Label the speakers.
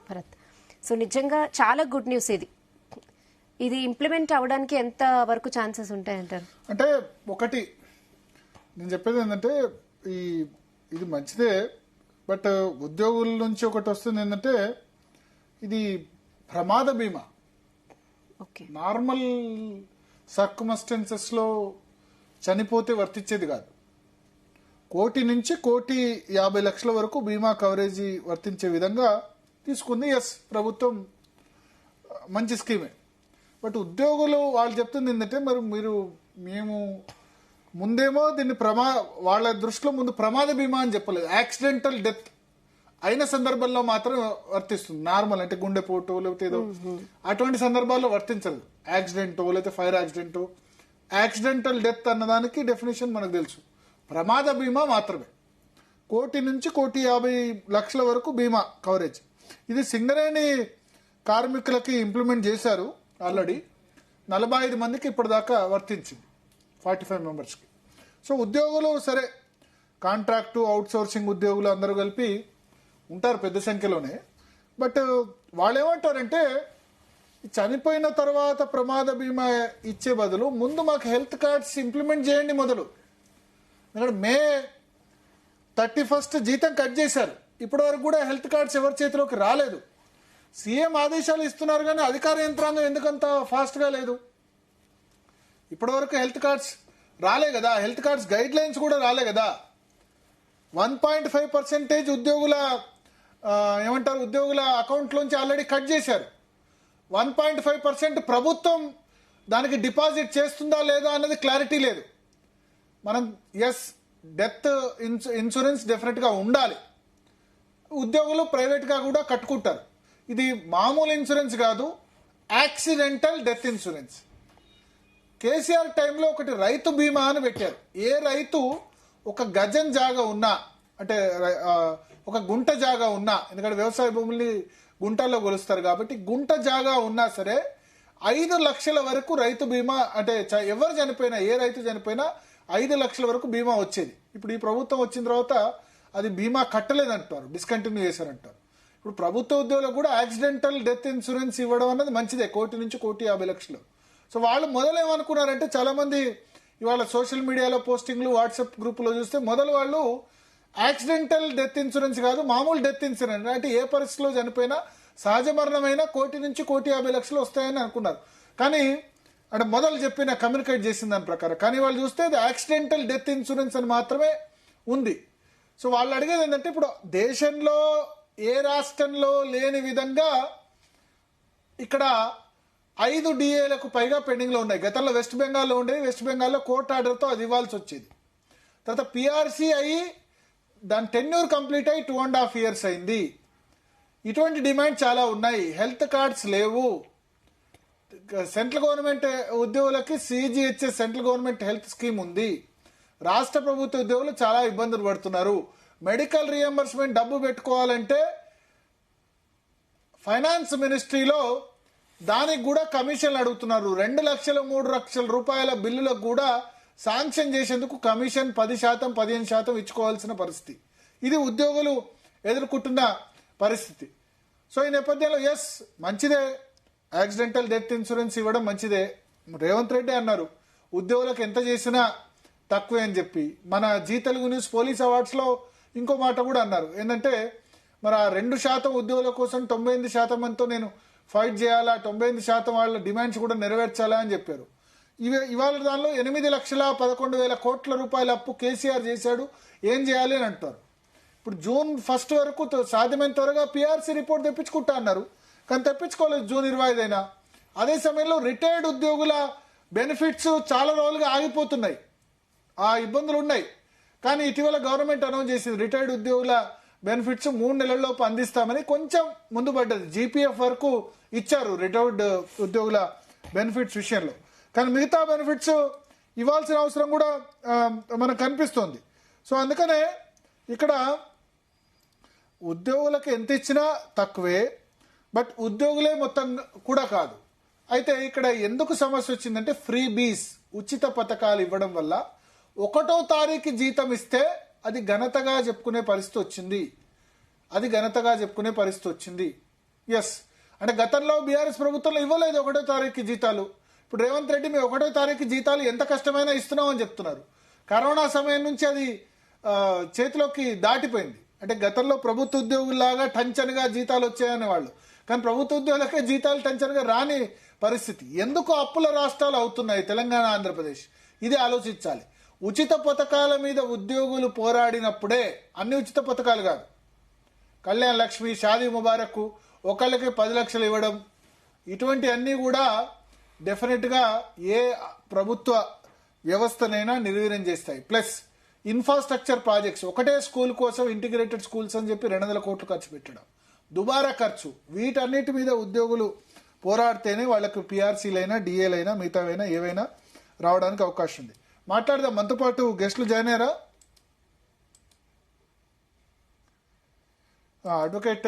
Speaker 1: Bharat. So నిజంగా చాలా good news ఇది. ఇది ఇంప్లిమెంట్ అవడానికి ఎంత వరకు ఛాన్సెస్ ఉంటాయంటారు?
Speaker 2: అంటే ఒకటి నేను చెప్పేది ఏంటంటే ఇది మంచిదే, బట్ ఉద్యోగుల నుంచి ఒకటి వస్తుంది ఏంటంటే ఇది ప్రమాద బీమా. నార్మల్ సర్కమస్టెన్సెస్ లో చనిపోతే వర్తించేది కాదు. 1 నుంచి 1,50,00,000 వరకు బీమా కవరేజీ వర్తించే విధంగా తీసుకుంది. ఎస్, ప్రభుత్వం మంచి స్కీమే. బట్ ఉద్యోగులు వాళ్ళు చెప్తుంది ఏంటంటే మరి మేము ముందేమో దీన్ని వాళ్ళ దృష్టిలో ముందు ప్రమాద బీమా అని చెప్పలేదు, యాక్సిడెంటల్ డెత్ అయిన సందర్భంలో మాత్రం వర్తిస్తుంది. నార్మల్ అంటే గుండెపోటు లేకపోతే ఏదో అటువంటి సందర్భాల్లో వర్తించదు. యాక్సిడెంటో లేకపోతే ఫైర్ యాక్సిడెంటో, యాక్సిడెంటల్ డెత్ అన్నదానికి డెఫినేషన్ మనకు తెలుసు. ప్రమాద బీమా మాత్రమే 1 నుంచి 1,50,00,000 వరకు బీమా కవరేజ్. ఇది సింగరేణి కార్మికులకి ఇంప్లిమెంట్ చేశారు ఆల్రెడీ. 45 మందికి ఇప్పటిదాకా వర్తించింది, 45 మెంబర్స్కి. సో ఉద్యోగులు సరే, కాంట్రాక్టు అవుట్ సోర్సింగ్ ఉద్యోగులు అందరూ కలిపి ఉంటారు పెద్ద సంఖ్యలోనే. బట్ వాళ్ళు ఏమంటారంటే చనిపోయిన తర్వాత ప్రమాద బీమా ఇచ్చే బదులు ముందు మాకు హెల్త్ కార్డ్స్ ఇంప్లిమెంట్ చేయండి మొదలు. ఎందుకంటే May 31 జీతం కట్ చేశారు, ఇప్పటి వరకు కూడా హెల్త్ కార్డ్స్ ఎవరి చేతిలోకి రాలేదు. సీఎం ఆదేశాలు ఇస్తున్నారు కానీ అధికార యంత్రాంగం ఎందుకంత ఫాస్ట్గా లేదు. ఇప్పటి వరకు హెల్త్ కార్డ్స్ రాలే కదా, హెల్త్ కార్డ్స్ గైడ్ లైన్స్ కూడా రాలే కదా. 1.5% ఉద్యోగుల ఉద్యోగుల అకౌంట్లోంచి ఆల్రెడీ కట్ చేశారు. 1.5% ప్రభుత్వం దానికి డిపాజిట్ చేస్తుందా లేదా అన్నది క్లారిటీ లేదు. మనం ఎస్, డెత్ ఇన్సూరెన్స్ డెఫినెట్గా ఉండాలి, ఉద్యోగులు ప్రైవేట్గా కూడా కట్టుకుంటారు. ఇది మామూలు ఇన్సూరెన్స్ కాదు, యాక్సిడెంటల్ డెత్ ఇన్సూరెన్స్. కేసీఆర్ టైంలో ఒకటి రైతు బీమా అని పెట్టారు. ఏ రైతు ఒక గజం జాగా ఉన్నా, అంటే ఒక గుంట జాగా ఉన్నా, ఎందుకంటే వ్యవసాయ భూముల్ని గుంటల్లో కొలుస్తారు కాబట్టి గుంట జాగా ఉన్నా సరే 5 లక్షల వరకు రైతు బీమా, అంటే ఎవరు చనిపోయినా, ఏ రైతు చనిపోయినా 5 లక్షల వరకు బీమా వచ్చేది. ఇప్పుడు ఈ ప్రభుత్వం వచ్చిన తర్వాత అది బీమా కట్టలేదంటారు, డిస్కంటిన్యూ చేశారంటారు. ఇప్పుడు ప్రభుత్వ ఉద్యోగులకు కూడా యాక్సిడెంటల్ డెత్ ఇన్సూరెన్స్ ఇవ్వడం అన్నది మంచిదే, 1 నుంచి 1,50,00,000. సో వాళ్ళు మొదలు ఏమనుకున్నారంటే, చాలా మంది ఇవాళ సోషల్ మీడియాలో పోస్టింగ్లు, వాట్సాప్ గ్రూపులో చూస్తే మొదలు వాళ్ళు యాక్సిడెంటల్ డెత్ ఇన్సూరెన్స్ కాదు, మామూలు డెత్ ఇన్సూరెన్స్, అంటే ఏ పరిస్థితిలో చనిపోయినా సహజ మరణమైన 1 నుంచి 1,50,00,000 వస్తాయని అనుకున్నారు. కానీ అంటే మొదలు చెప్పిన కమ్యూనికేట్ చేసిన దాని ప్రకారం, కానీ వాళ్ళు చూస్తే అది యాక్సిడెంటల్ డెత్ ఇన్సూరెన్స్ అని మాత్రమే ఉంది. సో వాళ్ళు అడిగేది ఏంటంటే, ఇప్పుడు దేశంలో ఏ రాష్ట్రంలో లేని విధంగా ఇక్కడ 5 DAలకు పైగా పెండింగ్లో ఉన్నాయి. గతంలో వెస్ట్ బెంగాల్లో ఉండేది, వెస్ట్ బెంగాల్లో కోర్టు ఆర్డర్తో అది ఇవ్వాల్సి వచ్చేది. తర్వాత PRC అయ్యి దాని టెన్యూర్ కంప్లీట్ అయ్యి 2.5 years అయింది. ఇటువంటి డిమాండ్ చాలా ఉన్నాయి. హెల్త్ కార్డ్స్ లేవు. సెంట్రల్ గవర్నమెంట్ ఉద్యోగులకి CGHS central government health scheme ఉంది. రాష్ట్ర ప్రభుత్వ ఉద్యోగులు చాలా ఇబ్బందులు పడుతున్నారు. మెడికల్ రియంబర్స్మెంట్ డబ్బు పెట్టుకోవాలంటే ఫైనాన్స్ మినిస్ట్రీలో దానికి కూడా కమిషన్లు అడుగుతున్నారు. 2 లక్షలు 3 లక్షల రూపాయల బిల్లులకు కూడా శాంక్షన్ చేసేందుకు కమిషన్ 10%, 15% ఇచ్చుకోవాల్సిన పరిస్థితి. ఇది ఉద్యోగులు ఎదుర్కొంటున్న పరిస్థితి. సో ఈ నేపథ్యంలో ఎస్, మంచిదే, యాక్సిడెంటల్ డెత్ ఇన్సూరెన్స్ ఇవ్వడం మంచిదే. రేవంత్ రెడ్డి అన్నారు ఉద్యోగులకు ఎంత చేసినా తక్కువే అని చెప్పి. మన జీ తెలుగు న్యూస్ పోలీస్ అవార్డ్స్లో ఇంకో మాట కూడా అన్నారు, ఏంటంటే మరి ఆ 2% ఉద్యోగుల కోసం 98% మందితో నేను ఫైట్ చేయాలా, 98% వాళ్ళ డిమాండ్స్ కూడా నెరవేర్చాలా అని చెప్పారు. ఇవాళ దానిలో 8,11,000 కోట్ల రూపాయల అప్పు కేసీఆర్ చేశాడు, ఏం చేయాలి అని అంటారు. ఇప్పుడు June 1 వరకు సాధ్యమైన త్వరగా PRC రిపోర్ట్ తెప్పించుకుంటా అన్నారు, కానీ తెప్పించుకోలేదు June 25 అయినా. అదే సమయంలో రిటైర్డ్ ఉద్యోగుల బెనిఫిట్స్ చాలా రోజులుగా ఆగిపోతున్నాయి, ఆ ఇబ్బందులు ఉన్నాయి. కానీ ఇటీవల గవర్నమెంట్ అనౌన్స్ చేసింది రిటైర్డ్ ఉద్యోగుల బెనిఫిట్స్ 3 నెలల్లోపు అందిస్తామని. కొంచెం ముందు పడ్డది, GPF వరకు ఇచ్చారు రిటైర్డ్ ఉద్యోగుల బెనిఫిట్స్ విషయంలో. కానీ మిగతా బెనిఫిట్స్ ఇవ్వాల్సిన అవసరం కూడా మనకు కనిపిస్తోంది. సో అందుకనే ఇక్కడ ఉద్యోగులకు ఎంత ఇచ్చినా తక్కువే, బట్ ఉద్యోగులే మొత్తం కూడా కాదు. అయితే ఇక్కడ ఎందుకు సమస్య వచ్చిందంటే, ఫ్రీ బీస్, ఉచిత పథకాలు ఇవ్వడం వల్ల 1వ తారీఖు జీతం ఇస్తే అది ఘనతగా చెప్పుకునే పరిస్థితి వచ్చింది. ఎస్, అంటే గతంలో బీఆర్ఎస్ ప్రభుత్వంలో ఇవ్వలేదు 1వ తారీఖు జీతాలు. ఇప్పుడు రేవంత్ రెడ్డి మేము 1వ తారీఖు జీతాలు ఎంత కష్టమైనా ఇస్తున్నామని చెప్తున్నారు. కరోనా సమయం నుంచి అది చేతిలోకి దాటిపోయింది. అంటే గతంలో ప్రభుత్వ ఉద్యోగుల్లాగా టంచన్గా జీతాలు వచ్చాయనే వాళ్ళు, కానీ ప్రభుత్వ ఉద్యోగులకే జీతాలు టంచన్గా రాని పరిస్థితి. ఎందుకు అప్పుల రాష్ట్రాలు అవుతున్నాయి తెలంగాణ, ఆంధ్రప్రదేశ్? ఇది ఆలోచించాలి. ఉచిత పథకాల మీద ఉద్యోగులు పోరాడినప్పుడే, అన్ని ఉచిత పథకాలు కాదు, కళ్యాణ్ లక్ష్మి, షాదీ ముబారక్, ఒకళ్ళకి 10 లక్షలు ఇవ్వడం, ఇటువంటి అన్నీ కూడా డెఫినెట్గా ఏ ప్రభుత్వ వ్యవస్థనైనా నిర్వీర్యం చేస్తాయి. ప్లస్ ఇన్ఫ్రాస్ట్రక్చర్ ప్రాజెక్ట్స్, ఒకటే స్కూల్ కోసం ఇంటిగ్రేటెడ్ స్కూల్స్ అని చెప్పి 200 కోట్లు ఖర్చు పెట్టడం, దుబారా ఖర్చు, వీటన్నిటి మీద ఉద్యోగులు పోరాడితేనే వాళ్ళకు పిఆర్సీలైనా, డిఏలైనా, మిగతావైనా ఏవైనా రావడానికి అవకాశం ఉంది. మాట్లాడదాం. మనతో పాటు గెస్టులు జాయిన్ అయ్యారా? అడ్వకేట్